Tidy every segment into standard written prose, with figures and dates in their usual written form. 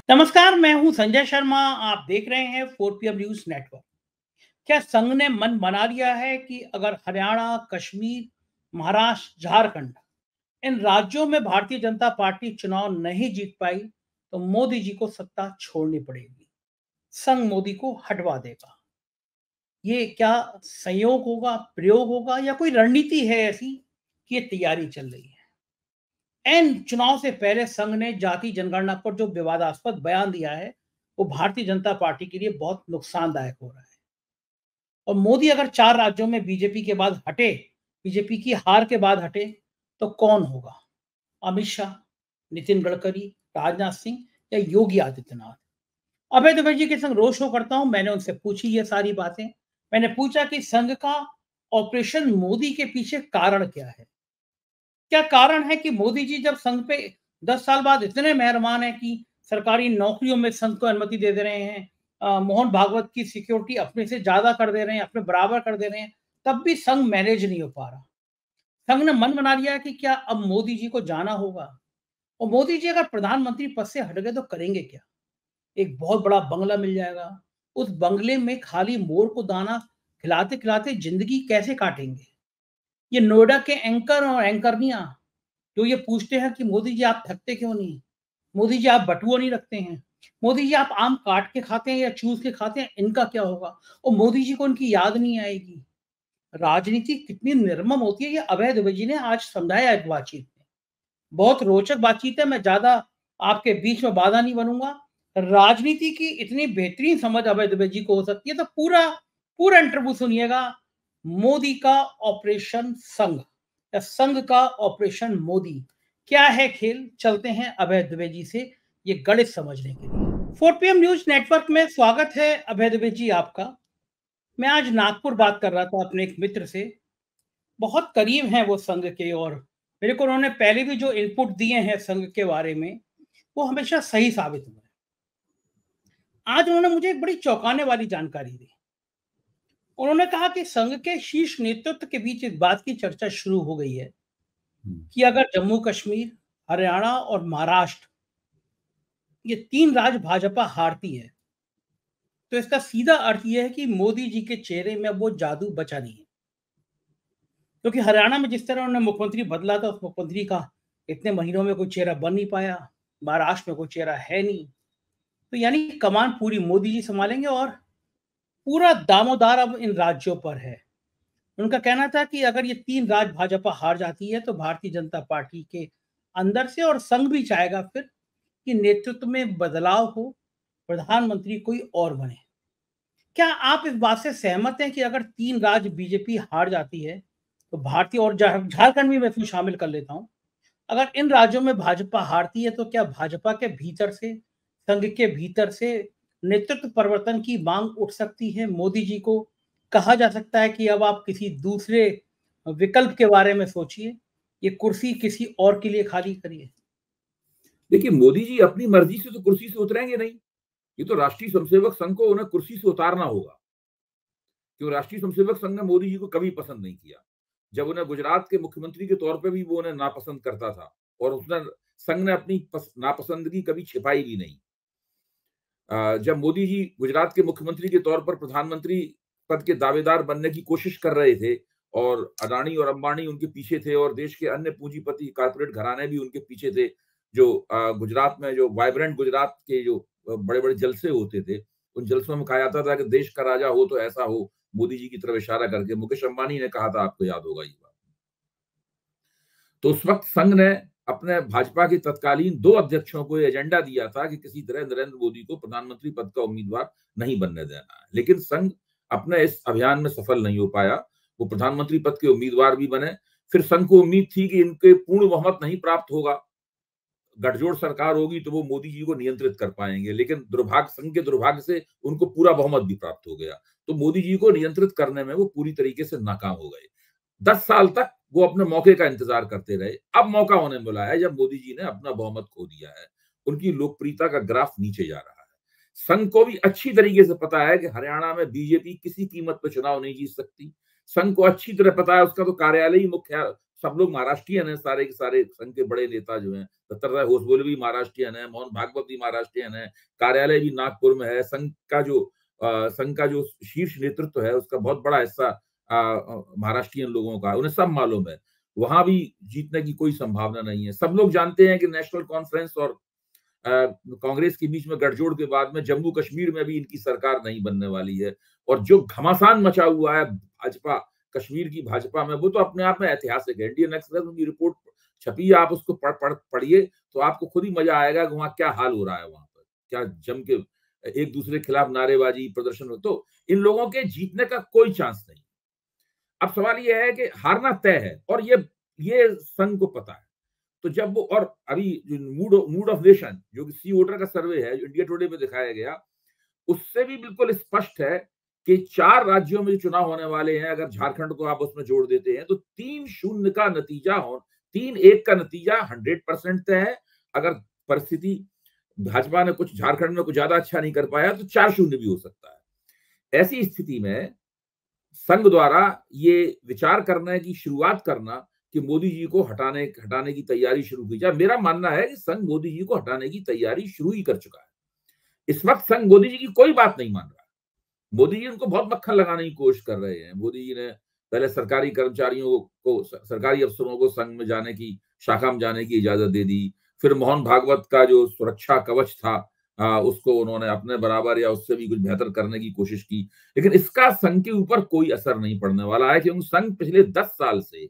नमस्कार, मैं हूं संजय शर्मा। आप देख रहे हैं 4 PM न्यूज नेटवर्क। क्या संघ ने मन बना लिया है कि अगर हरियाणा, कश्मीर, महाराष्ट्र, झारखंड इन राज्यों में भारतीय जनता पार्टी चुनाव नहीं जीत पाई तो मोदी जी को सत्ता छोड़नी पड़ेगी? संघ मोदी को हटवा देगा। ये क्या संयोग होगा, प्रयोग होगा, या कोई रणनीति है ऐसी कि ये तैयारी चल रही है? एन चुनाव से पहले संघ ने जाति जनगणना पर जो विवादास्पद बयान दिया है, वो भारतीय जनता पार्टी के लिए बहुत नुकसानदायक हो रहा है। और मोदी अगर 4 राज्यों में बीजेपी के बाद हटे, बीजेपी की हार के बाद हटे, तो कौन होगा? अमित शाह, नितिन गडकरी, राजनाथ सिंह या योगी आदित्यनाथ? अभय दुबे जी के संग रोड शो करता हूं, मैंने उनसे पूछी ये सारी बातें। मैंने पूछा कि संघ का ऑपरेशन मोदी के पीछे कारण क्या है? क्या कारण है कि मोदी जी जब संघ पे 10 साल बाद इतने मेहरबान हैं कि सरकारी नौकरियों में संघ को अनुमति दे दे रहे हैं, मोहन भागवत की सिक्योरिटी अपने से ज़्यादा कर दे रहे हैं, अपने बराबर कर दे रहे हैं, तब भी संघ मैनेज नहीं हो पा रहा। संघ ने मन बना लिया है कि क्या अब मोदी जी को जाना होगा? और मोदी जी अगर प्रधानमंत्री पद से हट गए तो करेंगे क्या? एक बहुत बड़ा बंगला मिल जाएगा। उस बंगले में खाली मोर को दाना खिलाते-खिलाते ज़िंदगी कैसे काटेंगे? ये नोएडा के एंकर और एंकरनियाँ जो ये पूछते हैं कि मोदी जी आप थकते क्यों नहीं? मोदी जी आप बटुआ नहीं रखते हैं? मोदी जी आप आम काट के खाते हैं या चूस के खाते हैं, इनका क्या होगा? और मोदी जी को इनकी याद नहीं आएगी। राजनीति कितनी निर्मम होती है, ये अभय दुबे जी ने आज समझाया एक बातचीत में। बहुत रोचक बातचीत है, मैं ज़्यादा आपके बीच में बाधा नहीं बनूँगा। राजनीति की इतनी बेहतरीन समझ अभय दुबे जी को हो सकती है, तो पूरा पूरा इंटरव्यू सुनिएगा। मोदी का ऑपरेशन संघ या संघ का ऑपरेशन मोदी, क्या है खेल? चलते हैं अभय दुबे जी से ये गणित समझने के लिए। 4 PM न्यूज नेटवर्क में स्वागत है अभय दुबे जी आपका। मैं आज नागपुर बात कर रहा था अपने एक मित्र से, बहुत करीब हैं वो संघ के, और मेरे को उन्होंने पहले भी जो इनपुट दिए हैं संघ के बारे में, वो हमेशा सही साबित हुए हैं। आज उन्होंने मुझे एक बड़ी चौंकाने वाली जानकारी दी। उन्होंने कहा कि संघ के शीर्ष नेतृत्व के बीच इस बात की चर्चा शुरू हो गई है कि अगर जम्मू कश्मीर, हरियाणा और महाराष्ट्र ये 3 राज्य भाजपा हारती है, तो इसका सीधा अर्थ ये है कि मोदी जी के चेहरे में अब वो जादू बचा नहीं है। क्योंकि हरियाणा में जिस तरह उन्होंने मुख्यमंत्री बदला था, उस मुख्यमंत्री का इतने महीनों में कोई चेहरा बन नहीं पाया। महाराष्ट्र में कोई चेहरा है नहीं। तो यानी कमान पूरी मोदी जी संभालेंगे, और पूरा दामोदार अब इन राज्यों पर है। उनका कहना था कि अगर ये 3 राज्य भाजपा हार जाती है, तो भारतीय जनता पार्टी के अंदर से, और संघ भी चाहेगा फिर, कि नेतृत्व में बदलाव हो, प्रधानमंत्री कोई और बने। क्या आप इस बात से सहमत हैं कि अगर 3 राज्य बीजेपी हार जाती है, तो भारतीय, और झारखंड भी मैं इसमें शामिल कर लेता हूँ, अगर इन राज्यों में भाजपा हारती है, तो क्या भाजपा के भीतर से, संघ के भीतर से नेतृत्व परिवर्तन की मांग उठ सकती है? मोदी जी को कहा जा सकता है कि अब आप किसी दूसरे विकल्प के बारे में सोचिए, ये कुर्सी किसी और के लिए खाली करिए। देखिए, मोदी जी अपनी मर्जी से तो कुर्सी से उतरेंगे नहीं। ये तो राष्ट्रीय स्वयंसेवक संघ को उन्हें कुर्सी से उतारना होगा। क्यों? राष्ट्रीय स्वयंसेवक संघ ने मोदी जी को कभी पसंद नहीं किया। जब उन्हें गुजरात के मुख्यमंत्री के तौर पे भी वो उन्हें नापसंद करता था, और उसने संघ ने अपनी नापसंदगी कभी छिपाई भी नहीं। जब मोदी जी गुजरात के मुख्यमंत्री के तौर पर प्रधानमंत्री पद के दावेदार बनने की कोशिश कर रहे थे, और अडानी और अंबानी उनके पीछे थे, और देश के अन्य पूंजीपति कारपोरेट घराने भी उनके पीछे थे, जो गुजरात में जो वाइब्रेंट गुजरात के जो बड़े बड़े जलसे होते थे, उन जलसों में कहा जाता था कि देश का राजा हो तो ऐसा हो, मोदी जी की तरफ इशारा करके मुकेश अंबानी ने कहा था, आपको याद होगा ये बात। तो उस वक्त संघ ने अपने भाजपा के तत्कालीन 2 अध्यक्षों को एजेंडा दिया था कि किसी तरह नरेंद्र मोदी को प्रधानमंत्री पद का उम्मीदवार नहीं बनने देना है। लेकिन संघ अपने इस अभियान में सफल नहीं हो पाया। वो प्रधानमंत्री पद के उम्मीदवार भी बने। फिर संघ को उम्मीद थी कि इनके पूर्ण बहुमत नहीं प्राप्त होगा, गठजोड़ सरकार होगी तो वो मोदी जी को नियंत्रित कर पाएंगे। लेकिन दुर्भाग्य, संघ के दुर्भाग्य से उनको पूरा बहुमत भी प्राप्त हो गया। तो मोदी जी को नियंत्रित करने में वो पूरी तरीके से नाकाम हो गए। 10 साल तक वो अपने मौके का इंतजार करते रहे। अब मौका उन्हें मिला है जब मोदी जी ने अपना बहुमत खो दिया है। उनकी लोकप्रियता का ग्राफ नीचे जा रहा है। संघ को भी अच्छी तरीके से पता है कि हरियाणा में बीजेपी किसी कीमत पर चुनाव नहीं जीत सकती। संघ को अच्छी तरह पता है, उसका तो कार्यालय ही मुख्य सब लोग महाराष्ट्रियन है, सारे के सारे संघ के बड़े नेता जो हैं, दत्तात्रेय होसबोले भी महाराष्ट्रियन है, मोहन भागवत भी महाराष्ट्रियन है, कार्यालय भी नागपुर में है। संघ का जो शीर्ष नेतृत्व है उसका बहुत बड़ा हिस्सा महाराष्ट्रियन लोगों का, उन्हें सब मालूम है। वहां भी जीतने की कोई संभावना नहीं है। सब लोग जानते हैं कि नेशनल कॉन्फ्रेंस और कांग्रेस के बीच में गठजोड़ के बाद में जम्मू कश्मीर में भी इनकी सरकार नहीं बनने वाली है। और जो घमासान मचा हुआ है भाजपा, कश्मीर की भाजपा में, वो तो अपने आप में ऐतिहासिक है। इंडियन एक्सप्रेस उनकी रिपोर्ट छपी है, आप उसको पढ़िए तो आपको खुद ही मजा आएगा कि वहां क्या हाल हो रहा है, वहां पर क्या जम के एक दूसरे के खिलाफ नारेबाजी प्रदर्शन हो। तो इन लोगों के जीतने का कोई चांस नहीं। अब सवाल यह है कि हारना तय है और ये संघ को पता है। तो जब वो, और अभी जो मूड ऑफ नेशन जो कि सी वोटर का सर्वे है जो इंडिया टुडे में दिखाया गया, उससे भी बिल्कुल स्पष्ट है कि 4 राज्यों में जो चुनाव होने वाले हैं, अगर झारखंड को आप उसमें जोड़ देते हैं तो 3-0 का नतीजा 3-1 का नतीजा 100% तय है। अगर परिस्थिति भाजपा ने कुछ झारखंड में कुछ ज्यादा अच्छा नहीं कर पाया तो 4-0 भी हो सकता है। ऐसी स्थिति में संघ द्वारा ये विचार करने की शुरुआत करना कि मोदी जी को हटाने की तैयारी शुरू की जाए, मेरा मानना है कि संघ मोदी जी को हटाने की तैयारी शुरू ही कर चुका है। इस वक्त संघ मोदी जी की कोई बात नहीं मान रहा। मोदी जी उनको बहुत मक्खन लगाने की कोशिश कर रहे हैं। मोदी जी ने पहले सरकारी कर्मचारियों को, सरकारी अफसरों को संघ में जाने की, शाखा में जाने की इजाजत दे दी। फिर मोहन भागवत का जो सुरक्षा कवच था उसको उन्होंने अपने बराबर या उससे भी कुछ बेहतर करने की कोशिश की। लेकिन इसका संघ के ऊपर कोई असर नहीं पड़ने वाला है, क्योंकि संघ पिछले 10 साल से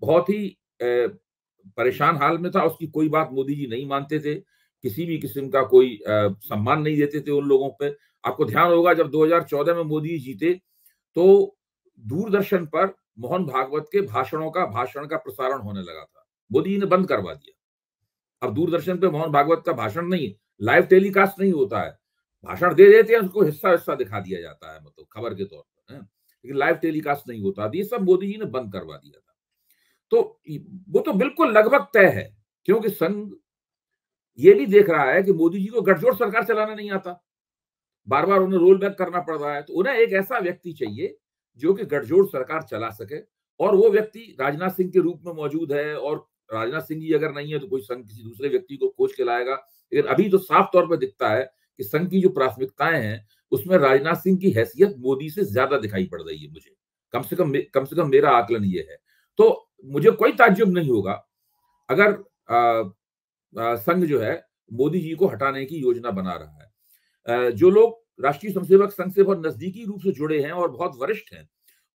बहुत ही परेशान हाल में था। उसकी कोई बात मोदी जी नहीं मानते थे, किसी भी किस्म का कोई सम्मान नहीं देते थे उन लोगों पे। आपको ध्यान होगा जब 2014 में मोदी जीते तो दूरदर्शन पर मोहन भागवत के भाषण का प्रसारण होने लगा था, मोदी जी ने बंद करवा दिया। अब दूरदर्शन पे मोहन भागवत का भाषण नहीं, लाइव टेलीकास्ट नहीं होता है, भाषण दे देते हैं, उसको हिस्सा दिखा दिया जाता है, मतलब खबर के तौर पर, लेकिन लाइव टेलीकास्ट नहीं होता। ये सब मोदी जी ने बंद करवा दिया था। तो वो तो बिल्कुल लगभग तय है, क्योंकि संघ ये भी देख रहा है कि मोदी जी को गठजोड़ सरकार चलाना नहीं आता, बार बार उन्हें रोल बैक करना पड़ रहा है। तो उन्हें एक ऐसा व्यक्ति चाहिए जो कि गठजोड़ सरकार चला सके, और वो व्यक्ति राजनाथ सिंह के रूप में मौजूद है। और राजनाथ सिंह जी अगर नहीं है तो कोई संघ किसी दूसरे व्यक्ति को खोज के लाएगा। लेकिन अभी तो साफ तौर पर दिखता है कि संघ की जो प्राथमिकताएं हैं उसमें राजनाथ सिंह की हैसियत मोदी से ज्यादा दिखाई पड़ रही है मुझे, कम से कम मेरा आकलन ये है। तो मुझे कोई ताज्जुब नहीं होगा अगर संघ जो है मोदी जी को हटाने की योजना बना रहा है। जो लोग राष्ट्रीय स्वयंसेवक संघ से बहुत नजदीकी रूप से जुड़े हैं और बहुत वरिष्ठ हैं,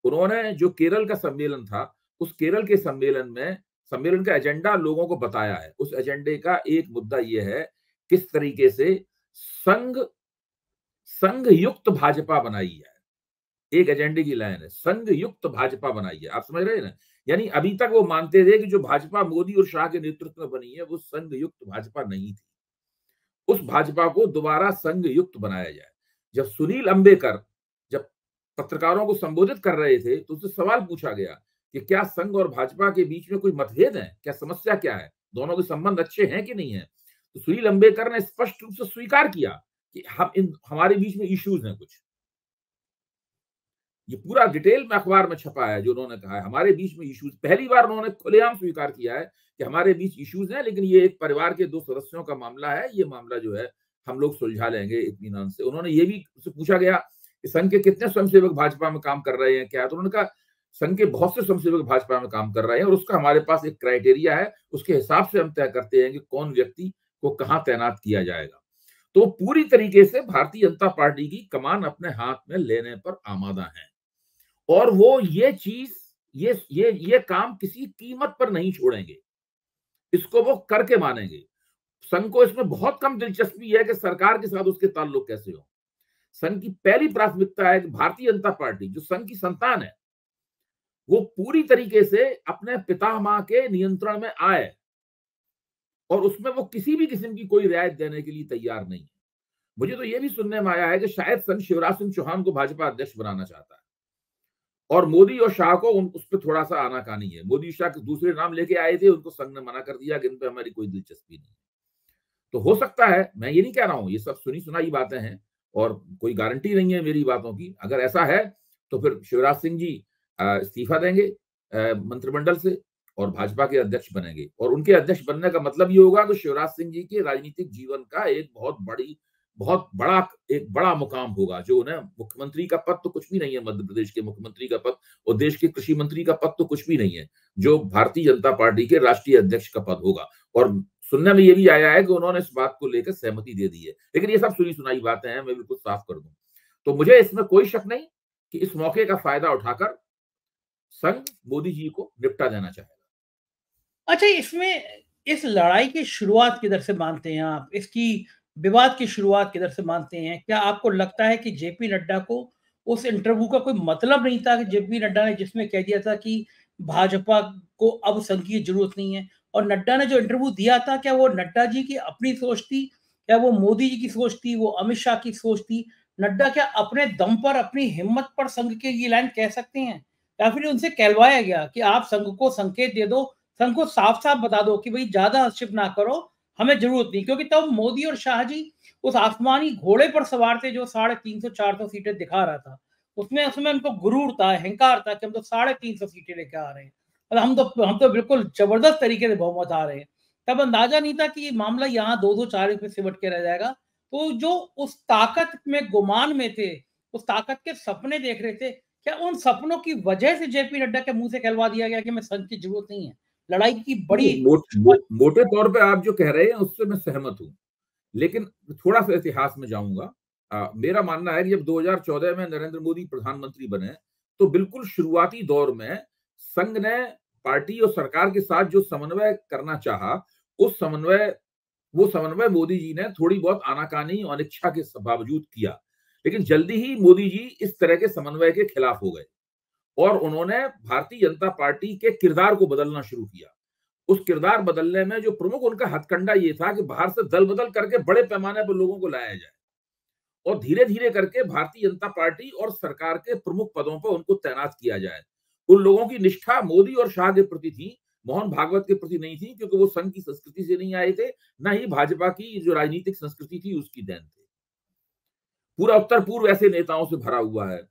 उन्होंने जो केरल का सम्मेलन था, उस केरल के सम्मेलन का एजेंडा लोगों को बताया है। उस एजेंडे का एक मुद्दा यह है किस तरीके से संघ युक्त भाजपा बनाई है। एक एजेंडे की लाइन है, संघ युक्त भाजपा बनाई है। आप समझ रहे हैं ना? यानी अभी तक वो मानते थे कि जो भाजपा मोदी और शाह के नेतृत्व में बनी है वो संघ युक्त भाजपा नहीं थी। उस भाजपा को दोबारा संघ युक्त बनाया जाए। जब सुनील अंबेकर जब पत्रकारों को संबोधित कर रहे थे तो उससे सवाल पूछा गया कि क्या संघ और भाजपा के बीच में कोई मतभेद है, क्या समस्या क्या है, दोनों के संबंध अच्छे हैं कि नहीं है। तो सुनील अंबेकर ने स्पष्ट रूप से स्वीकार किया कि हमारे बीच में इश्यूज हैं कुछ। ये पूरा डिटेल में अखबार में छपा है जो उन्होंने कहा है हमारे बीच में इश्यूज। पहली बार उन्होंने खुलेआम स्वीकार किया है कि हमारे बीच इश्यूज हैं, लेकिन ये एक परिवार के 2 सदस्यों का मामला है, ये मामला जो है हम लोग सुलझा लेंगे इत्मीनान से। उन्होंने ये भी उससे पूछा गया कि संघ के कितने स्वयंसेवक भाजपा में काम कर रहे हैं क्या, तो उन्होंने कहा संघ के बहुत से स्वयंसेवक भाजपा में काम कर रहे हैं और उसका हमारे पास एक क्राइटेरिया है, उसके हिसाब से हम तय करते हैं कि कौन व्यक्ति को कहाँ तैनात किया जाएगा। तो पूरी तरीके से भारतीय जनता पार्टी की कमान अपने हाथ में लेने पर आमादा है और वो ये चीज ये काम किसी कीमत पर नहीं छोड़ेंगे, इसको वो करके मानेंगे। संघ को इसमें बहुत कम दिलचस्पी है कि सरकार के साथ उसके ताल्लुक कैसे हो। संघ की पहली प्राथमिकता है कि भारतीय जनता पार्टी जो संघ की संतान है वो पूरी तरीके से अपने पितामह के नियंत्रण में आए और उसमें वो किसी भी किस्म की कोई रियायत देने के लिए तैयार नहीं है। मुझे तो ये भी सुनने में आया है कि शायद संघ शिवराज सिंह चौहान को भाजपा अध्यक्ष बनाना चाहता है और मोदी और शाह को उस पर थोड़ा सा आनाकानी है। मोदी शाह के दूसरे नाम लेके आए थे, उनको संघ ने मना कर दिया कि इन पे हमारी कोई दिलचस्पी नहीं है। तो हो सकता है, मैं ये नहीं कह रहा हूं, ये सब सुनी सुनाई बातें हैं और कोई गारंटी नहीं है मेरी बातों की। अगर ऐसा है तो फिर शिवराज सिंह जी इस्तीफा देंगे मंत्रिमंडल से और भाजपा के अध्यक्ष बनेंगे, और उनके अध्यक्ष बनने का मतलब ये होगा कि शिवराज सिंह जी के राजनीतिक जीवन का एक बहुत बड़ा मुकाम होगा, जो उन्हें मुख्यमंत्री का पद तो कुछ भी नहीं है, मध्य प्रदेश के मुख्यमंत्री का पद और देश के कृषि मंत्री का पद तो कुछ भी नहीं है, जो भारतीय जनता पार्टी के राष्ट्रीय अध्यक्ष का पद होगा। और सुनने में ये भी आया है कि उन्होंने इस बात को लेकर सहमति दे दी है, लेकिन ये सब सुनी सुनाई बातें हैं, मैं बिल्कुल साफ कर दूं। तो मुझे इसमें कोई शक नहीं कि इस मौके का फायदा उठाकर संघ मोदी जी को निपटा देना चाहेगा। अच्छा, इसमें इस लड़ाई की शुरुआत किधर से मानते हैं आप? इसकी विवाद की शुरुआत किधर से मानते हैं? क्या आपको लगता है कि जेपी नड्डा को उस इंटरव्यू का कोई मतलब नहीं था कि जेपी नड्डा ने जिसमें कह दिया था कि भाजपा को अब संघ की जरूरत नहीं है, और नड्डा ने जो इंटरव्यू दिया था, क्या वो नड्डा जी की अपनी सोच थी? क्या वो मोदी जी की सोच थी? वो अमित शाह की सोच थी? नड्डा क्या अपने दम पर, अपनी हिम्मत पर संघ के ये लाइन कह सकते हैं, या फिर उनसे कहलवाया गया कि आप संघ को संकेत दे दो, संघ को साफ-साफ बता दो कि भाई ज्यादा हस्तक्षेप ना करो, हमें जरूरत नहीं? क्योंकि तब मोदी और शाह जी उस आसमानी घोड़े पर सवार थे जो 350-400 सीटें दिखा रहा था। उसमें उसमें उनको गुरूर था, अहंकार था कि हम तो 350 सीटें लेके आ रहे हैं और हम तो बिल्कुल जबरदस्त तरीके से बहुमत आ रहे हैं। तब अंदाजा नहीं था कि ये मामला यहाँ 2-2-4 पे सिमट के रह जाएगा। तो जो उस ताकत में गुमान में थे, उस ताकत के सपने देख रहे थे, क्या उन सपनों की वजह से जेपी नड्डा के मुंह से कहलवा दिया गया कि मैं संघ की जरूरत नहीं है? लड़ाई की बड़ी शुरुआत। मोटे तौर पे आप जो कह रहे हैं उससे मैं सहमत हूं, लेकिन थोड़ा सा इतिहास में जाऊंगा। मेरा मानना है कि जब 2014 में नरेंद्र मोदी प्रधानमंत्री बने, तो बिल्कुल शुरुआती दौर में संघ ने पार्टी और सरकार के साथ जो समन्वय करना चाहा, उस वो समन्वय मोदी जी ने थोड़ी बहुत आनाकानी और अनिच्छा के बावजूद किया, लेकिन जल्दी ही मोदी जी इस तरह के समन्वय के खिलाफ हो गए और उन्होंने भारतीय जनता पार्टी के किरदार को बदलना शुरू किया। उस किरदार बदलने में जो प्रमुख उनका हथकंडा ये था कि बाहर से दल बदल करके बड़े पैमाने पर लोगों को लाया जाए और धीरे धीरे करके भारतीय जनता पार्टी और सरकार के प्रमुख पदों पर उनको तैनात किया जाए। उन लोगों की निष्ठा मोदी और शाह के प्रति थी, मोहन भागवत के प्रति नहीं थी, क्योंकि वो संघ की संस्कृति से नहीं आए थे, न ही भाजपा की जो राजनीतिक संस्कृति थी उसकी देन थे। पूरा उत्तर पूर्व ऐसे नेताओं से भरा हुआ है,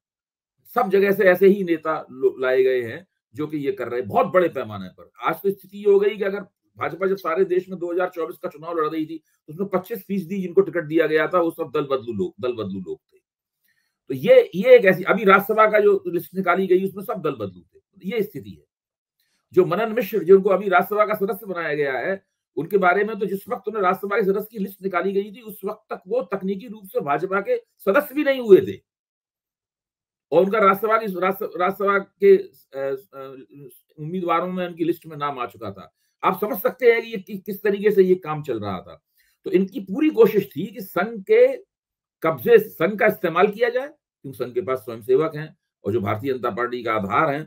सब जगह से ऐसे ही नेता लाए गए हैं जो कि ये कर रहे हैं बहुत बड़े पैमाने पर। आज तो स्थिति ये हो गई कि अगर भाजपा जब सारे देश में 2024 का चुनाव लड़ रही थी, तो उसमें 25% जिनको टिकट दिया गया था वो सब दल बदलू लोग थे। तो ये एक ऐसी, अभी राज्यसभा का जो लिस्ट निकाली गई उसमें सब दल बदलू थे। ये स्थिति है। जो मनन मिश्र, जिनको अभी राज्यसभा का सदस्य बनाया गया है, उनके बारे में तो जिस वक्त उन्हें राज्यसभा के सदस्य की लिस्ट निकाली गई थी, उस वक्त तक वो तकनीकी रूप से भाजपा के सदस्य भी नहीं हुए थे और उनका राज्यसभा के उम्मीदवारों में उनकी लिस्ट में नाम आ चुका था। आप समझ सकते हैं कि ये किस तरीके से ये काम चल रहा था। तो इनकी पूरी कोशिश थी कि संघ का इस्तेमाल किया जाए, क्योंकि संघ के पास स्वयंसेवक हैं और जो भारतीय जनता पार्टी का आधार है,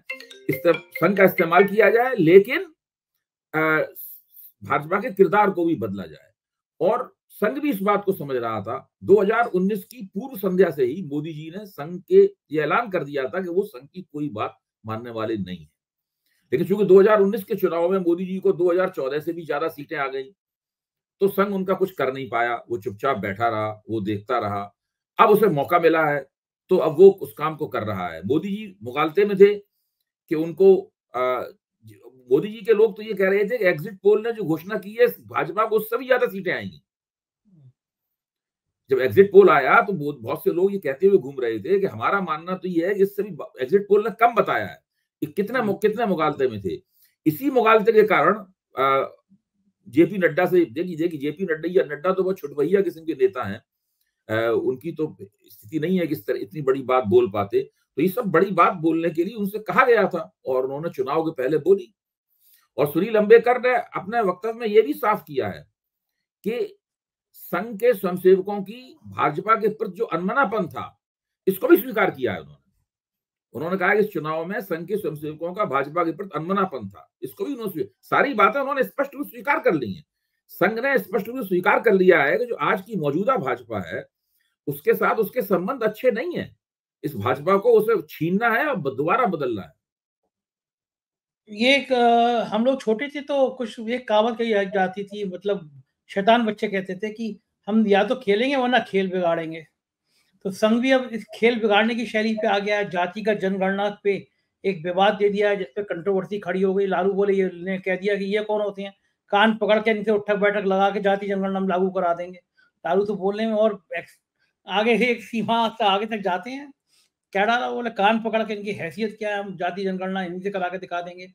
इस तरह संघ का इस्तेमाल किया जाए, लेकिन भाजपा के किरदार को भी बदला जाए। और संघ भी इस बात को समझ रहा था। 2019 की पूर्व संध्या से ही मोदी जी ने संघ के ये ऐलान कर दिया था कि वो संघ की कोई बात मानने वाले नहीं है। लेकिन चूंकि 2019 के चुनाव में मोदी जी को 2014 से भी ज्यादा सीटें आ गई, तो संघ उनका कुछ कर नहीं पाया, वो चुपचाप बैठा रहा, वो देखता रहा। अब उसे मौका मिला है तो अब वो उस काम को कर रहा है। मोदी जी मुगालते में थे कि उनको मोदी जी के लोग तो ये कह रहे थे कि एग्जिट पोल ने जो घोषणा की है भाजपा को उससे भी ज्यादा सीटें आएंगी। जब एग्जिट पोल आया तो बहुत से लोग ये कहते हुए घूम रहे थे कि हमारा मानना तो ये है कि इससे भी एग्जिट पोल ने कम बताया है कि कितने मुगालते में थे। इसी मुगालते के कारण जेपी नड्डा से देखिए जेपी नड्डा तो बहुत छुटभैया किस्म के नेता हैं। उनकी तो स्थिति नहीं है कि इस तरह इतनी बड़ी बात बोल पाते। तो ये सब बड़ी बात बोलने के लिए उनसे कहा गया था और उन्होंने चुनाव के पहले बोली। और सुनील अंबेडकर ने अपने वक्तव्य में यह भी साफ किया है कि संघ के स्वयंसेवकों की भाजपा के प्रति जो अनमनापन था, इसको भी स्वीकार किया है उन्होंने कहा कि इस चुनाव में संघ के स्वयंसेवकों का भाजपा के प्रति अनमनापन था, इसको भी उन्होंने सारी बातें उन्होंने स्पष्ट रूप से स्वीकार कर ली है। संघ ने स्पष्ट रूप से स्वीकार कर लिया है कि जो आज की मौजूदा भाजपा है उसके साथ उसके संबंध अच्छे नहीं है। इस भाजपा को उसे छीनना है और दोबारा बदलना है। ये एक हम लोग छोटे थे तो कुछ एक कहावत कही जाती थी, मतलब शैतान बच्चे कहते थे कि हम या तो खेलेंगे वरना खेल बिगाड़ेंगे। तो संघ भी अब इस खेल बिगाड़ने की शैली पे आ गया है, जातिगत जनगणना पे एक विवाद दे दिया है जिसपे कंट्रोवर्सी खड़ी हो गई। लालू बोले, ये ने कह दिया कि ये कौन होते हैं, कान पकड़ के इनसे उठक-बैठक लगा के जाति जनगणना हम लागू करा देंगे। लालू तो बोलने में और आगे से एक सीमा से आगे तक जाते हैं। क्या डाला, बोले कान पकड़ के इनकी हैसियत क्या है, हम जाति जनगणना इन्हीं से करा के दिखा देंगे।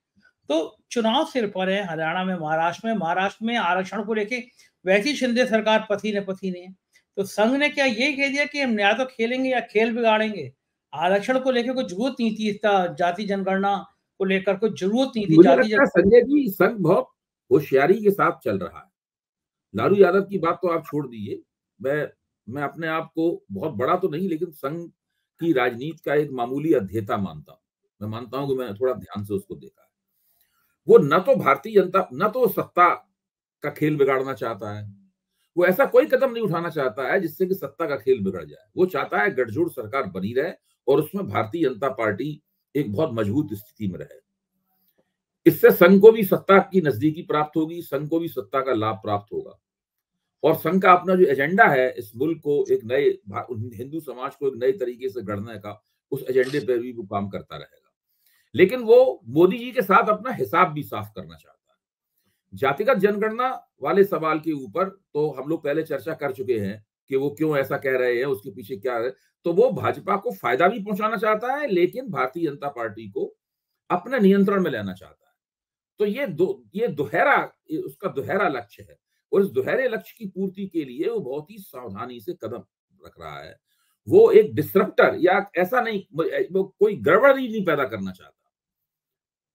तो चुनाव सिर पर है हरियाणा में, महाराष्ट्र में आरक्षण को लेके वैसी शिंदे सरकार पसीने-पसीने है। तो संघ ने क्या ये कह दिया कि हम या तो खेलेंगे या खेल बिगाड़ेंगे? आरक्षण को लेके कोई ज़रूरत नहीं थी, इसका जाति जनगणना को लेकर कोई ज़रूरत नहीं थी। मुझे जाति लगता है संजय जी, संघ बहुत होशियारी के साथ चल रहा है। लालू यादव की बात तो आप छोड़ दीजिए। मैं अपने आप को बहुत बड़ा तो नहीं, लेकिन संघ की राजनीति का एक मामूली अध्येता मानता हूँ। मैं मानता हूँ कि मैंने थोड़ा ध्यान से उसको देखा है। वो न तो भारतीय जनता, न तो सत्ता का खेल बिगाड़ना चाहता है। वो ऐसा कोई कदम नहीं उठाना चाहता है जिससे कि सत्ता का खेल बिगड़ जाए। वो चाहता है गठजोड़ सरकार बनी रहे और उसमें भारतीय जनता पार्टी एक बहुत मजबूत स्थिति में रहे। इससे संघ को भी सत्ता की नजदीकी प्राप्त होगी, संघ को भी सत्ता का लाभ प्राप्त होगा। और संघ का अपना जो एजेंडा है, इस मुल्क को एक नए हिंदू समाज को एक नए तरीके से गढ़ने का, उस एजेंडे पे भी वो काम करता रहेगा। लेकिन वो मोदी जी के साथ अपना हिसाब भी साफ करना चाहता है। जातिगत जनगणना वाले सवाल के ऊपर तो हम लोग पहले चर्चा कर चुके हैं कि वो क्यों ऐसा कह रहे हैं, उसके पीछे क्या है। तो वो भाजपा को फायदा भी पहुंचाना चाहता है, लेकिन भारतीय जनता पार्टी को अपने नियंत्रण में लेना चाहता है। तो ये उसका दोहरा लक्ष्य है। और इस दोहरे लक्ष्य की पूर्ति के लिए वो बहुत ही सावधानी से कदम रख रहा है। वो एक डिसरप्टर या ऐसा नहीं, वो कोई गड़बड़ी नहीं पैदा करना चाहता।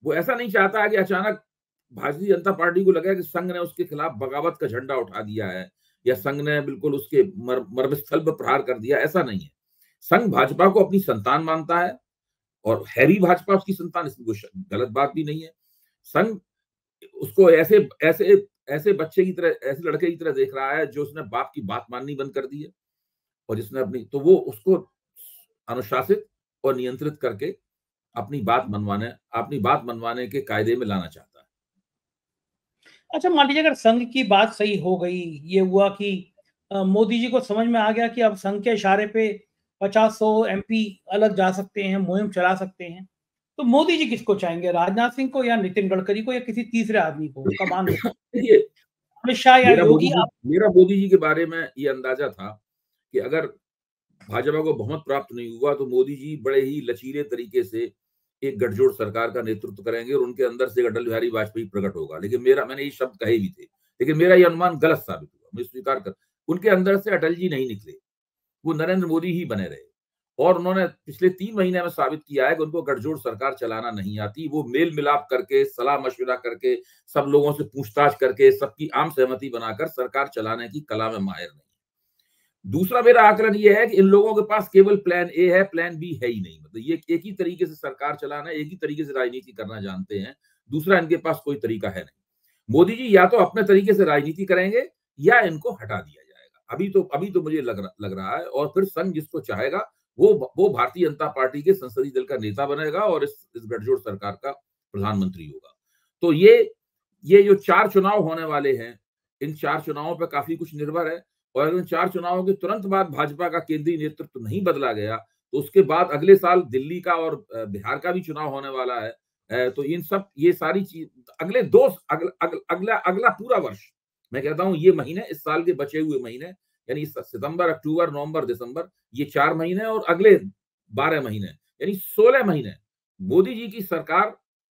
वो ऐसा नहीं चाहता है कि अचानक भारतीय जनता पार्टी को लगे कि संघ ने उसके खिलाफ बगावत का झंडा उठा दिया है या संघ ने बिल्कुल उसके मर्मस्थल पर प्रहार कर दिया। ऐसा नहीं है। संघ भाजपा को अपनी संतान मानता है और है भी भाजपा उसकी संतान, इसमें कोई गलत बात भी नहीं है। संघ उसको ऐसे ऐसे ऐसे बच्चे की तरह, ऐसे लड़के की तरह देख रहा है जो उसने बाप की बात माननी बंद कर दी है और जिसने अपनी, तो वो उसको अनुशासित और नियंत्रित करके अपनी बात मनवाने के कायदे में लाना चाहता है। अच्छा, मान लीजिए अगर संघ की बात सही हो गई, ये हुआ कि मोदी जी को समझ में आ गया कि अब संघ के इशारे पे 50-100 एमपी अलग जा सकते हैं, मुहिम चला सकते हैं। तो मोदी जी किसको चाहेंगे, राजनाथ सिंह को या नितिन गडकरी को या किसी तीसरे आदमी को? कमान देखिए, अमित शाह या योगी? मेरा मोदी जी के बारे में ये अंदाजा था कि अगर भाजपा को बहुमत प्राप्त नहीं हुआ तो मोदी जी बड़े ही लचीले तरीके से एक गठजोड़ सरकार का नेतृत्व करेंगे और उनके अंदर से अटल बिहारी वाजपेयी प्रकट होगा। लेकिन मैंने ये शब्द कहे भी थे, लेकिन मेरा ये अनुमान गलत साबित हुआ। मैं स्वीकार कर, उनके अंदर से अटल जी नहीं निकले, वो नरेंद्र मोदी ही बने रहे। और उन्होंने पिछले 3 महीने में साबित किया है कि उनको गठजोड़ सरकार चलाना नहीं आती। वो मेल मिलाप करके, सलाह मशविरा करके, सब लोगों से पूछताछ करके, सबकी आम सहमति बनाकर सरकार चलाने की कला में माहिर नहीं। दूसरा मेरा आकलन ये है कि इन लोगों के पास केवल प्लान ए है, प्लान बी है ही नहीं। मतलब ये एक ही तरीके से सरकार चलाना, एक ही तरीके से राजनीति करना जानते हैं, दूसरा इनके पास कोई तरीका है नहीं। मोदी जी या तो अपने तरीके से राजनीति करेंगे या इनको हटा दिया जाएगा। अभी तो मुझे लग रहा है। और फिर संघ जिसको चाहेगा वो भारतीय जनता पार्टी के संसदीय दल का नेता बनेगा और इस गठजोड़ सरकार का प्रधानमंत्री होगा। तो ये जो 4 चुनाव होने वाले हैं, इन 4 चुनावों पर काफी कुछ निर्भर है। और अगर इन 4 चुनावों के तुरंत बाद भाजपा का केंद्रीय नेतृत्व नहीं बदला गया तो उसके बाद अगले साल दिल्ली का और बिहार का भी चुनाव होने वाला है। तो ये सारी चीज अगला पूरा वर्ष, मैं कहता हूं ये महीने, इस साल के बचे हुए महीने, यानी सितंबर, अक्टूबर, नवंबर, दिसंबर, ये 4 महीने और अगले 12 महीने, यानी 16 महीने मोदी जी की सरकार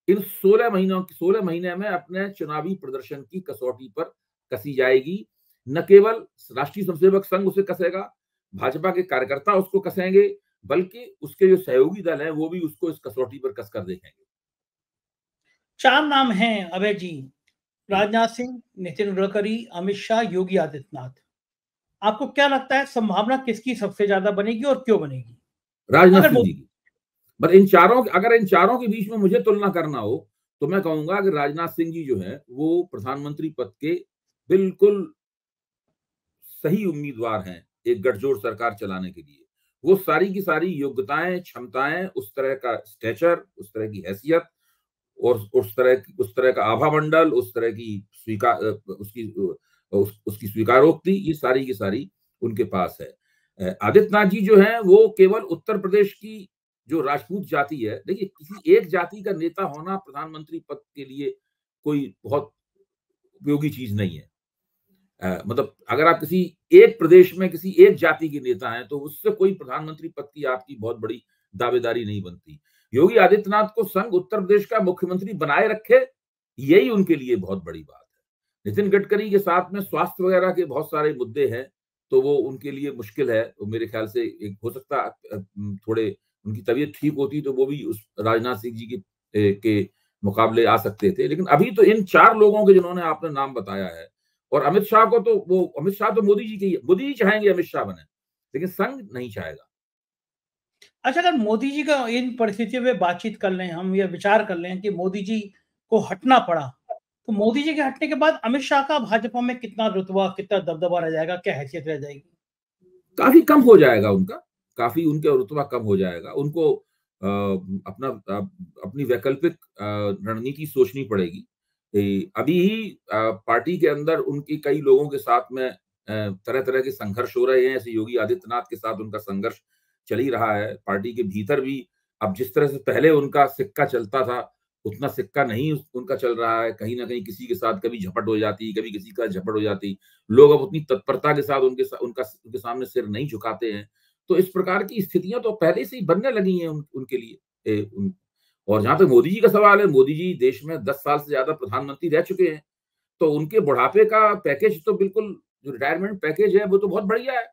इन 16 महीने में अपने चुनावी प्रदर्शन की कसौटी पर कसी जाएगी। न केवल राष्ट्रीय स्वयंसेवक संघ उसे कसेगा, भाजपा के कार्यकर्ता उसको कसेंगे, बल्कि उसके जो सहयोगी दल हैं वो भी उसको इस कसौटी पर कसकर देखेंगे। 4 नाम हैं अभय जी, राजनाथ सिंह, नितिन गडकरी, अमित शाह, योगी आदित्यनाथ। आपको क्या लगता है संभावना किसकी सबसे ज्यादा बनेगी और क्यों बनेगी? राजनाथ सिंह जी की। मतलब अगर इन चारों के बीच में मुझे तुलना करना हो तो मैं कहूंगा कि राजनाथ सिंह जी जो है वो प्रधानमंत्री पद के बिल्कुल सही उम्मीदवार हैं एक गठजोड़ सरकार चलाने के लिए। वो सारी की सारी योग्यताएं, क्षमताएं, उस तरह का स्टेचर, उस तरह की हैसियत और उस तरह का आभा मंडल, उस तरह की उसकी स्वीकारोक्ति, ये सारी की सारी उनके पास है। आदित्यनाथ जी जो है वो केवल उत्तर प्रदेश की जो राजपूत जाति है, देखिए किसी एक जाति का नेता होना प्रधानमंत्री पद के लिए कोई बहुत उपयोगी चीज नहीं है। मतलब अगर आप किसी एक प्रदेश में किसी एक जाति के नेता हैं तो उससे कोई प्रधानमंत्री पद की आपकी बहुत बड़ी दावेदारी नहीं बनती। योगी आदित्यनाथ को संघ उत्तर प्रदेश का मुख्यमंत्री बनाए रखे, यही उनके लिए बहुत बड़ी बात है। नितिन गडकरी के साथ में स्वास्थ्य वगैरह के बहुत सारे मुद्दे हैं, तो वो उनके लिए मुश्किल है। तो मेरे ख्याल से एक हो सकता थोड़े उनकी तबीयत ठीक होती तो वो भी उस राजनाथ सिंह जी के मुकाबले आ सकते थे। लेकिन अभी तो इन 4 लोगों के जिन्होंने आपने नाम बताया है, और अमित शाह को तो वो अमित शाह तो मोदी जी के, मोदी जी चाहेंगे अमित शाह बने, लेकिन संघ नहीं चाहेगा। अच्छा, अगर मोदी जी का इन परिस्थितियों में बातचीत कर लें हम या विचार कर लें कि मोदी जी को हटना पड़ा, तो मोदी जी के हटने के बाद अमित शाह का भाजपा में कितना रुतबा, कितना दबदबा रह जाएगा, क्या हैसियत रह जाएगी? काफी कम हो जाएगा उनका, काफी उनका रुतबा कम हो जाएगा। उनको अपनी वैकल्पिक रणनीति सोचनी पड़ेगी। अभी ही पार्टी के अंदर उनकी कई लोगों के साथ में तरह-तरह के संघर्ष हो रहे हैं। ऐसे योगी आदित्यनाथ के साथ उनका संघर्ष चल ही रहा है। पार्टी के भीतर भी अब जिस तरह से पहले उनका सिक्का चलता था, उतना सिक्का नहीं उनका चल रहा है। कहीं न कहीं किसी के साथ कभी झपट हो जाती, कभी किसी का झपट हो जाती। लोग अब उतनी तत्परता के साथ उनके सामने सिर नहीं झुकाते हैं। तो इस प्रकार की स्थितियाँ तो पहले से ही बनने लगी हैं उनके लिए। और जहाँ तक मोदी जी का सवाल है, मोदी जी देश में 10 साल से ज़्यादा प्रधानमंत्री रह चुके हैं, तो उनके बुढ़ापे का पैकेज तो बिल्कुल, जो रिटायरमेंट पैकेज है, वो तो बहुत बढ़िया है।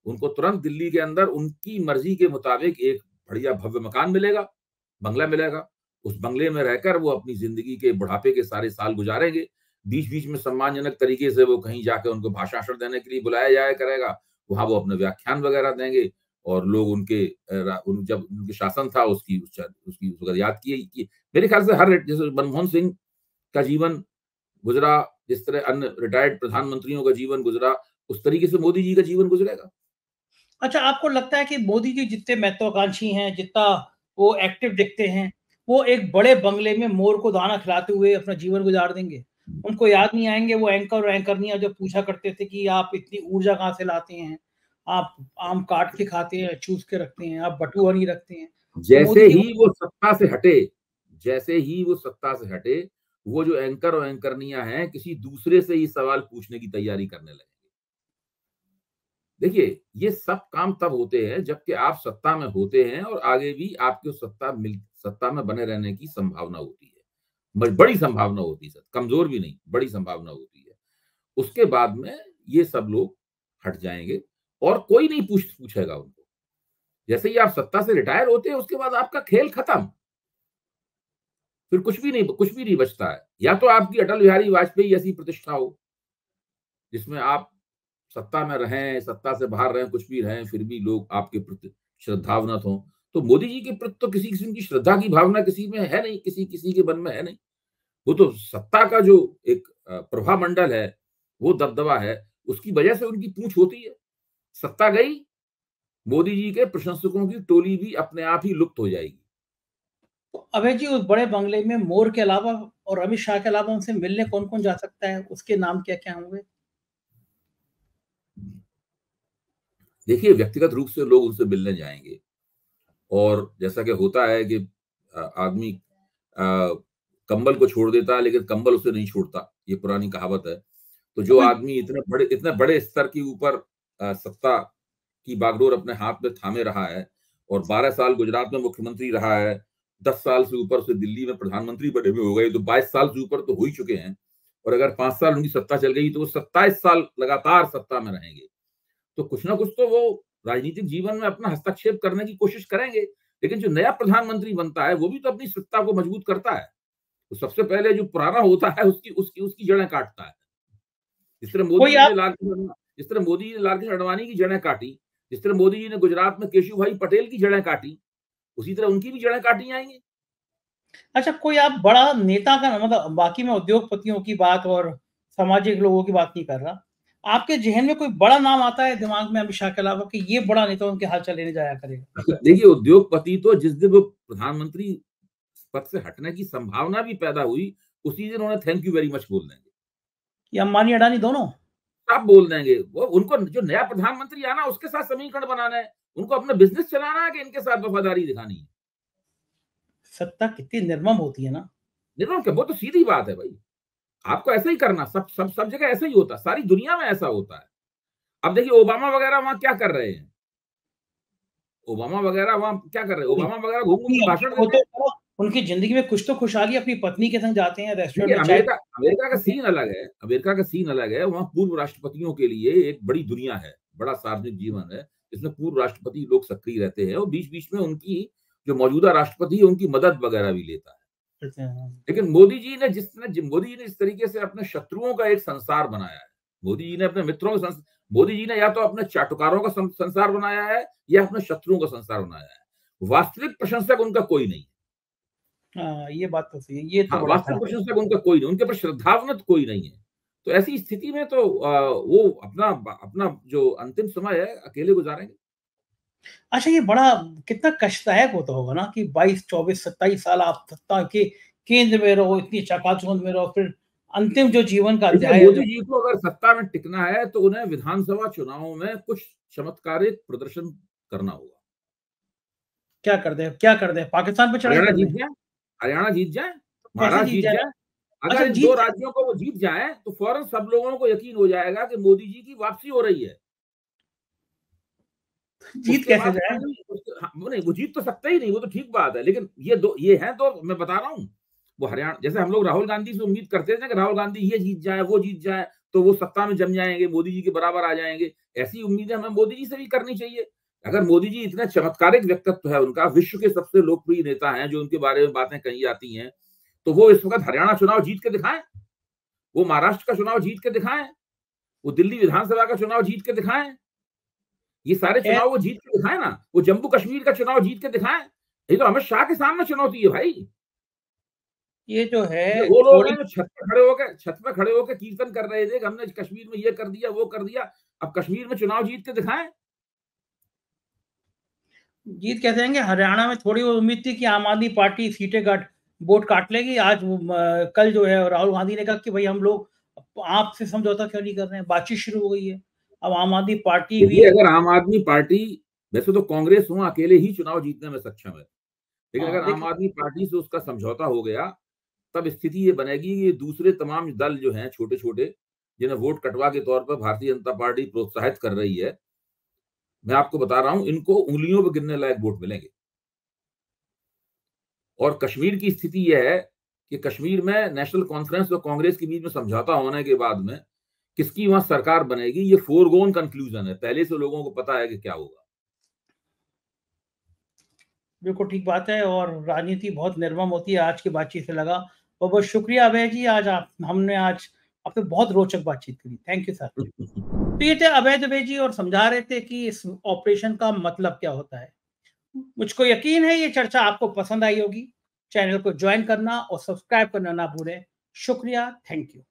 उनको तुरंत दिल्ली के अंदर उनकी मर्ज़ी के मुताबिक एक बढ़िया भव्य मकान मिलेगा, बंगला मिलेगा। उस बंगले में रहकर वो अपनी ज़िंदगी के बुढ़ापे के सारे साल गुज़ारेंगे। बीच-बीच में सम्मानजनक तरीके से वो कहीं जाके उनको भाषण देने के लिए बुलाया जाया करेगा। वहाँ वो अपने व्याख्यान वगैरह देंगे, और लोग उनके जब उनके शासन था उसकी उस वक़्त याद किए कि मेरे ख्याल से हर, जैसे मनमोहन सिंह का जीवन गुज़रा, जिस तरह अन्य रिटायर्ड प्रधानमंत्रियों का जीवन गुज़रा, उस तरीके से मोदी जी का जीवन गुज़रेगा। अच्छा, आपको लगता है कि मोदी जी जितने महत्वाकांक्षी हैं, जितना वो एक्टिव दिखते हैं, वो एक बड़े बंगले में मोर को दाना खिलाते हुए अपना जीवन गुजार देंगे? उनको याद नहीं आएँगे वो एंकर और एंकरनियाँ जो पूछा करते थे कि आप इतनी ऊर्जा कहाँ से लाते हैं? आप आम काट के खाते हैं, चूस के रखते हैं, आप बटुआ नहीं रखते हैं। तो जैसे मोदी जी ही वो सत्ता से हटे जैसे ही वो सत्ता से हटे, वो जो एंकर और एंकरनियाँ हैं, किसी दूसरे से ही सवाल पूछने की तैयारी करने लगे। देखिए, ये सब काम तब होते हैं जबकि आप सत्ता में होते हैं और आगे भी आपको सत्ता में बने रहने की संभावना होती है। बड़ी संभावना होती है सर, कमज़ोर भी नहीं, बड़ी संभावना होती है। उसके बाद में ये सब लोग हट जाएँगे और कोई नहीं पूछेगा उनको। जैसे ही आप सत्ता से रिटायर होते हैं, उसके बाद आपका खेल खत्म। फिर कुछ भी नहीं बचता है। या तो आपकी अटल बिहारी वाजपेयी ऐसी प्रतिष्ठा हो, जिसमें आप सत्ता में रहें, सत्ता से बाहर रहें, कुछ भी रहें, फिर भी लोग आपके प्रति श्रद्धावनत हों। तो मोदी जी के प्रति तो किसी किस्म की श्रद्धा की भावना किसी में है नहीं, किसी के मन में है नहीं। वो तो सत्ता का जो एक प्रभामंडल है, वो दबदबा है, उसकी वजह से उनकी पूछ होती है। सत्ता गई, मोदी जी के प्रशंसकों की टोली भी अपने आप ही लुप्त हो जाएगी। तो अभय जी, उस बड़े बंगले में मोर के अलावा और अमित शाह के अलावा उनसे मिलने कौन-कौन जा सकता है? उसके नाम क्या-क्या होंगे? देखिए, व्यक्तिगत रूप से लोग उनसे मिलने जाएँगे, और जैसा कि होता है कि आदमी कंबल को छोड़ देता है, लेकिन कंबल उसे नहीं छोड़ता, ये पुरानी कहावत है। तो तो जो कोई आदमी इतने बड़े स्तर के ऊपर सत्ता की बागडोर अपने हाथ में थामे रहा है, और 12 साल गुजरात में मुख्यमंत्री रहा है, 10 साल से ऊपर उसे दिल्ली में प्रधानमंत्री बने हुए हो गए, तो 22 साल से ऊपर तो हो ही चुके हैं। और अगर 5 साल उनकी सत्ता चल गई, तो वो 27 साल लगातार सत्ता में रहेंगे। तो कुछ ना कुछ तो वो राजनीतिक जीवन में अपना हस्तक्षेप करने की कोशिश करेंगे। लेकिन जो नया प्रधानमंत्री बनता है, वो भी तो अपनी सत्ता को मजबूत करता है। तो सबसे पहले जो पुराना होता है, उसकी जड़ें काटता है। जिस तरह मोदी कोई जी ने आप लाल कृष्ण आडवाणी की जड़ें काटी, जिस तरह मोदी जी ने गुजरात में केशु भाई पटेल की जड़ें काटी, उसी तरह उनकी भी जड़ें काटी जाएँगी। अच्छा, कोई आप बड़ा नेता का, मतलब बाकी मैं उद्योगपतियों की बात और सामाजिक लोगों की बात नहीं कर रहा। आपके ज़हन में कोई बड़ा नाम आता है दिमाग में अमित शाह के अलावा कि ये बड़ा नेता उनके हाल-चाल लेने जाया करेगा? देखिए, उद्योगपति तो जिस दिन वो प्रधानमंत्री पद से हटने की संभावना भी पैदा हुई, उसी दिन उन्हें थैंक यू वेरी मच बोल देंगे। ये अंबानी, अडानी दोनों? सब बोल देंगे। वो उनको जो नया प्रधानमंत्री आना, उसके साथ समीकरण बनाना है। उनको अपना बिज़नेस चलाना है कि इनके साथ वफ़ादारी दिखानी है। सत्ता कितनी निर्मम होती है ना। निर्मम क्या, वो तो सीधी बात है भाई। आपको ऐसा ही करना, सब जगह ऐसा ही होता है, सारी दुनिया में ऐसा होता है। अब देखिए ओबामा वगैरह वहां क्या कर रहे हैं, ओबामा वगैरह वहां क्या कर रहे हैं, ओबामा वगैरह घूम घूम अपनी के भाषण अपनी देते हैं। उनकी जिंदगी में कुछ तो खुशहाली, अपनी पत्नी के संग जाते हैं रेस्टोरेंट देखिए में चाय अमेरिका अमेरिका का पीते हैं। सीन अलग है, अमेरिका का सीन अलग है। वहां पूर्व राष्ट्रपतियों के लिए एक बड़ी दुनिया है, बड़ा सार्वजनिक जीवन है, जिसमें पूर्व राष्ट्रपति लोग सक्रिय रहते हैं और बीच बीच में उनकी जो मौजूदा राष्ट्रपति है उनकी मदद वगैरह भी लेता है। लेकिन मोदी जी ने इस तरीके से अपने शत्रुओं का एक संसार बनाया है। मोदी जी ने अपने मित्रों का मोदी जी ने या तो अपने चाटुकारों का संसार बनाया है या अपने शत्रुओं का संसार बनाया है। वास्तविक प्रशंसक उनका कोई नहीं। हाँ, ये बात तो सही है, ये तो हाँ, बड़ा वास्तविक था। प्रशंसक उनका कोई नहीं, उनके पर श्रद्धावनत कोई नहीं है। तो ऐसी स्थिति में तो वो अपना अपना जो अंतिम समय है अकेले गुजारेंगे। अच्छा, ये बड़ा कितना कष्टदायक होता होगा ना कि 22, 24, 27 साल आप सत्ता के केंद्र में रहो, इतनी चकाचौंध में रहो, फिर अंतिम जो जीवन का देखिए अध्याय है मोदी जो जी को अगर सत्ता में टिकना है तो उन्हें विधानसभा चुनावों में कुछ चमत्कारिक प्रदर्शन करना होगा। क्या कर दें? पाकिस्तान पे चढ़ाई हरियाणा कर जीत दें? जाए, हरियाणा जीत जाए, कैसे महाराष्ट्र जीत जीत जाए? जाए। अगर अच्छा इन 2 जीत राज्यों को वो जीत जाएँ तो फौरन सब लोगों को यकीन हो जाएगा कि मोदी जी की वापसी हो रही है। जीत उसके कैसे बाद जाए? हाँ, वो नहीं, वो जीत तो सकता ही नहीं, वो तो ठीक बात है। लेकिन ये हैं तो मैं बता रहा हूँ, वो हरियाणा जैसे हम लोग राहुल गांधी से उम्मीद करते थे कि राहुल गांधी ये जीत जाए, वो जीत जाए, तो वो सत्ता में जम जाएँगे, मोदी जी के बराबर आ जाएँगे। ऐसी उम्मीदें हमें मोदी जी से भी करनी चाहिए। अगर मोदी जी इतने चमत्कारिक व्यक्तित्व है उनका, विश्व के सबसे लोकप्रिय नेता हैं, जो उनके बारे में बातें कही जाती हैं, तो वो इस वक़्त हरियाणा चुनाव जीत के दिखाएँ, वो महाराष्ट्र का चुनाव जीत के दिखाएँ, वो दिल्ली विधानसभा का चुनाव जीत के दिखाएँ। ये सारे खैर, चुनाव वो जीत के दिखाए ना, वो जम्मू कश्मीर का चुनाव जीत के दिखाए। ये तो अमित शाह के सामने चुनौती है भाई। ये जो है ये वो लोग थोड़ी हैं जो छत पे खड़े होके कीर्तन कर रहे थे कि हमने कश्मीर में ये कर दिया, वो कर दिया। अब कश्मीर में चुनाव जीत के दिखाएँ। जीत कैसे जाएँगे? हरियाणा में थोड़ी बहुत उम्मीद थी कि आम आदमी पार्टी सीटें काट वोट काट लेगी। आज वो कल जो है राहुल गांधी ने कहा कि भई हम लोग आपसे समझौता क्यों नहीं कर रहे हैं? बातचीत शुरू हो गई है। अब आम आदमी पार्टी भी देखिए अगर आम आदमी पार्टी, वैसे तो कांग्रेस वहाँ अकेले ही चुनाव जीतने में सक्षम है। लेकिन हाँ, अगर आम देखिए आदमी पार्टी से उसका समझौता हो गया, तब स्थिति ये बनेगी कि दूसरे तमाम दल जो हैं छोटे-छोटे, जिन्हें वोट कटवा के तौर पर भारतीय जनता पार्टी प्रोत्साहित कर रही है, मैं आपको बता रहा हूँ, इनको उँगलियों पे गिनने लायक वोट मिलेंगे। और कश्मीर की स्थिति यह है कि कश्मीर में नेशनल कॉन्फ्रेंस और कांग्रेस के बीच में समझौता होने के बाद में किसकी वहां सरकार बनेगी, ये फोरगोन कंक्लूजन है, पहले से लोगों को पता है कि क्या होगा। बिल्कुल ठीक बात है और राजनीति बहुत निर्मम होती है, आज की बातचीत से लगा। बहुत-बहुत शुक्रिया अभय जी, आज हमने आज आपसे बहुत रोचक बातचीत करी। Thank you sir. तो ये थे अभय दुबे जी और समझा रहे थे कि इस ऑपरेशन का मतलब क्या होता है। मुझको यकीन है ये चर्चा आपको पसंद आई होगी। चैनल को जॉइन करना और सब्सक्राइब करना ना भूलें। शुक्रिया, थैंक यू।